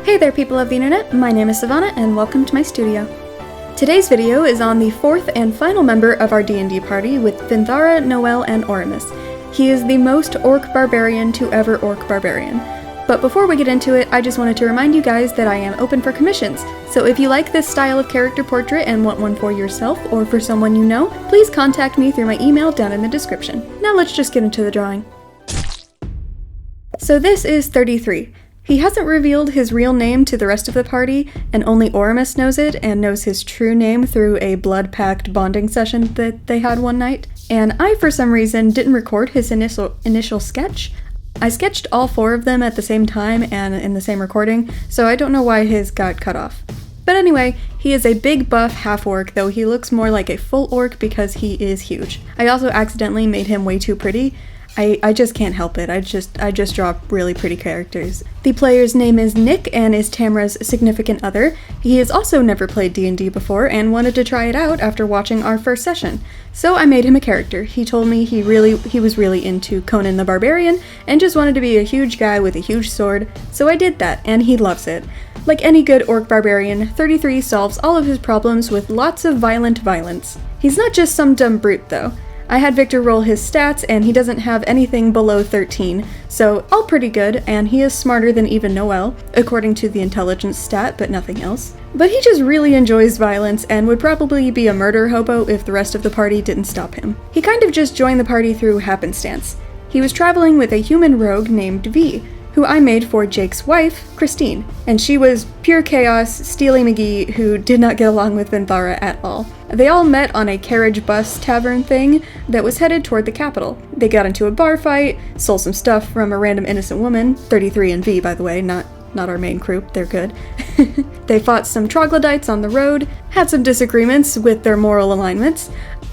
Hey there people of the internet, my name is Sivana and welcome to my studio. Today's video is on the fourth and final member of our D&D party with Vinthara, Noel, and Oramus. He is the most orc barbarian to ever orc barbarian. But before we get into it, I just wanted to remind you guys that I am open for commissions. So if you like this style of character portrait and want one for yourself or for someone you know, please contact me through my email down in the description. Now let's just get into the drawing. So this is 33. He hasn't revealed his real name to the rest of the party, and only Oramus knows it and knows his true name through a blood-packed bonding session that they had one night. And I, for some reason, didn't record his initial sketch. I sketched all four of them at the same time and in the same recording, so I don't know why his got cut off. But anyway, he is a big buff half-orc, though he looks more like a full orc because he is huge. I also accidentally made him way too pretty. I just can't help it. I just draw really pretty characters. The player's name is Nick and is Tamra's significant other. He has also never played D&D before and wanted to try it out after watching our first session. So I made him a character. He told me he was really into Conan the Barbarian and just wanted to be a huge guy with a huge sword. So I did that and he loves it. Like any good orc barbarian, 33 solves all of his problems with lots of violent violence. He's not just some dumb brute though. I had Victor roll his stats, and he doesn't have anything below 13, so all pretty good, and he is smarter than even Noel, according to the intelligence stat, but nothing else. But he just really enjoys violence, and would probably be a murder hobo if the rest of the party didn't stop him. He kind of just joined the party through happenstance. He was traveling with a human rogue named V, who I made for Jake's wife, Christine, and she was pure chaos, Steely McGee, who did not get along with Vinthara at all. They all met on a carriage bus tavern thing that was headed toward the capital. They got into a bar fight, stole some stuff from a random innocent woman, 33 and V by the way, not our main crew, they're good. They fought some troglodytes on the road, had some disagreements with their moral alignments,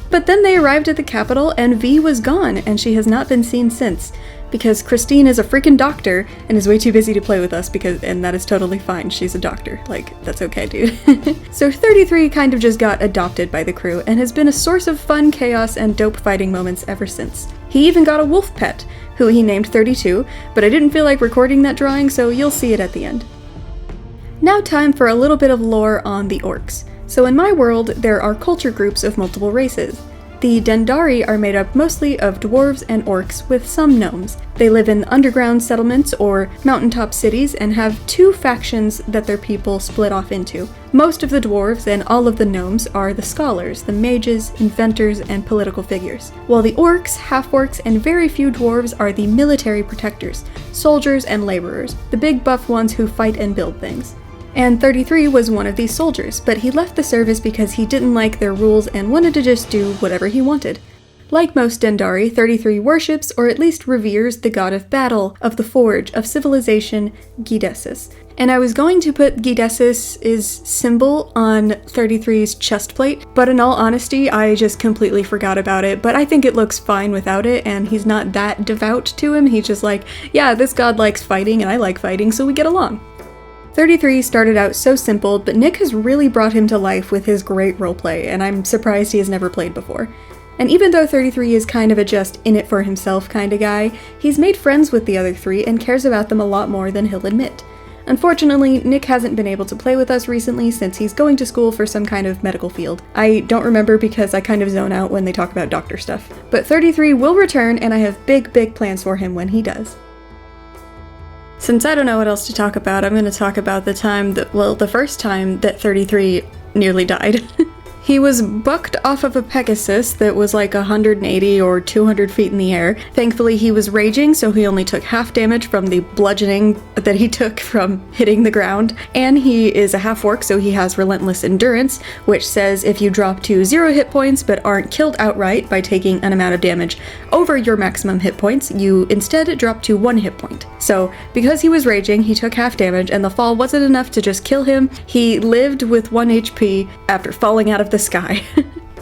but then they arrived at the capital and V was gone and she has not been seen since. Because Christine is a freaking doctor and is way too busy to play with us and that is totally fine. She's a doctor. Like, that's okay, dude. So 33 kind of just got adopted by the crew and has been a source of fun, chaos, and dope fighting moments ever since. He even got a wolf pet, who he named 32, but I didn't feel like recording that drawing, so you'll see it at the end. Now time for a little bit of lore on the orcs. So in my world, there are culture groups of multiple races. The Dendari are made up mostly of dwarves and orcs with some gnomes. They live in underground settlements or mountaintop cities and have two factions that their people split off into. Most of the dwarves and all of the gnomes are the scholars, the mages, inventors, and political figures, while the orcs, half-orcs, and very few dwarves are the military protectors, soldiers, and laborers, the big buff ones who fight and build things. And 33 was one of these soldiers, but he left the service because he didn't like their rules and wanted to just do whatever he wanted. Like most Dendari, 33 worships, or at least reveres, the god of battle, of the forge, of civilization, Gidesis. And I was going to put Gidesis' symbol on 33's chest plate, but in all honesty, I just completely forgot about it, but I think it looks fine without it, and he's not that devout to him. He's just like, yeah, this god likes fighting, and I like fighting, so we get along. 33 started out so simple, but Nick has really brought him to life with his great roleplay, and I'm surprised he has never played before. And even though 33 is kind of a just in-it-for-himself kind of guy, he's made friends with the other three and cares about them a lot more than he'll admit. Unfortunately, Nick hasn't been able to play with us recently since he's going to school for some kind of medical field. I don't remember because I kind of zone out when they talk about doctor stuff. But 33 will return, and I have big plans for him when he does. Since I don't know what else to talk about, I'm going to talk about the first time that 33 nearly died. He was bucked off of a Pegasus that was like 180 or 200 feet in the air. Thankfully, he was raging, so he only took half damage from the bludgeoning that he took from hitting the ground. And he is a half-orc, so he has relentless endurance, which says if you drop to 0 hit points but aren't killed outright by taking an amount of damage over your maximum hit points, you instead drop to 1 hit point. So, because he was raging, he took half damage, and the fall wasn't enough to just kill him. He lived with 1 HP after falling out of the sky.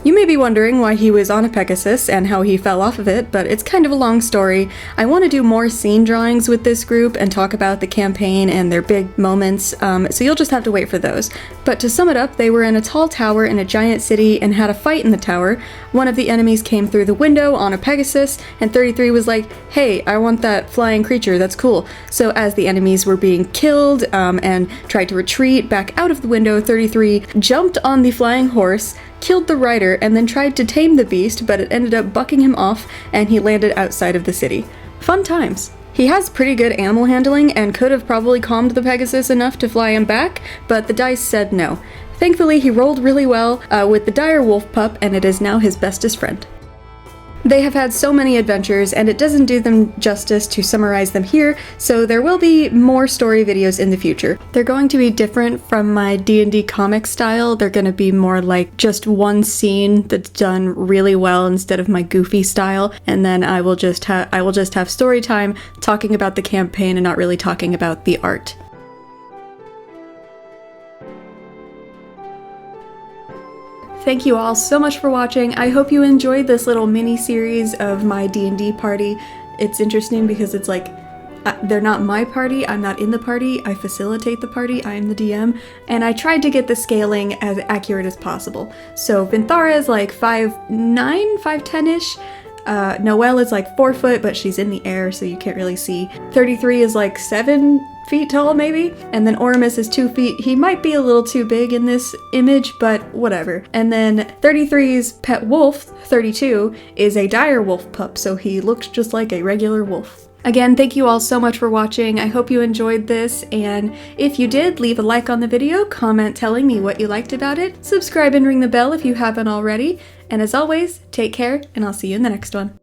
You may be wondering why he was on a Pegasus and how he fell off of it, but it's kind of a long story. I want to do more scene drawings with this group and talk about the campaign and their big moments, so you'll just have to wait for those. But to sum it up, they were in a tall tower in a giant city and had a fight in the tower. One of the enemies came through the window on a Pegasus, and 33 was like, hey, I want that flying creature, that's cool. So as the enemies were being killed and tried to retreat back out of the window, 33 jumped on the flying horse, killed the rider, and then tried to tame the beast, but it ended up bucking him off and he landed outside of the city. Fun times. He has pretty good animal handling and could have probably calmed the Pegasus enough to fly him back, but the dice said no. Thankfully, he rolled really well with the dire wolf pup, and it is now his bestest friend. They have had so many adventures, and it doesn't do them justice to summarize them here, so there will be more story videos in the future. They're going to be different from my D&D comic style. They're going to be more like just one scene that's done really well instead of my goofy style, and then I will just have story time talking about the campaign and not really talking about the art. Thank you all so much for watching. I hope you enjoyed this little mini-series of my D&D party. It's interesting because it's like, they're not my party, I'm not in the party, I facilitate the party, I'm the DM, and I tried to get the scaling as accurate as possible. So Vinthara is like 5'9", 5'10"-ish. Noelle is like 4 foot, but she's in the air, so you can't really see. 33 is like 7 feet tall, maybe? And then Oramus is 2 feet. He might be a little too big in this image, but whatever. And then 33's pet wolf, 32, is a dire wolf pup, so he looks just like a regular wolf. Again, thank you all so much for watching. I hope you enjoyed this, and if you did, leave a like on the video, comment telling me what you liked about it, subscribe and ring the bell if you haven't already, and as always, take care, and I'll see you in the next one.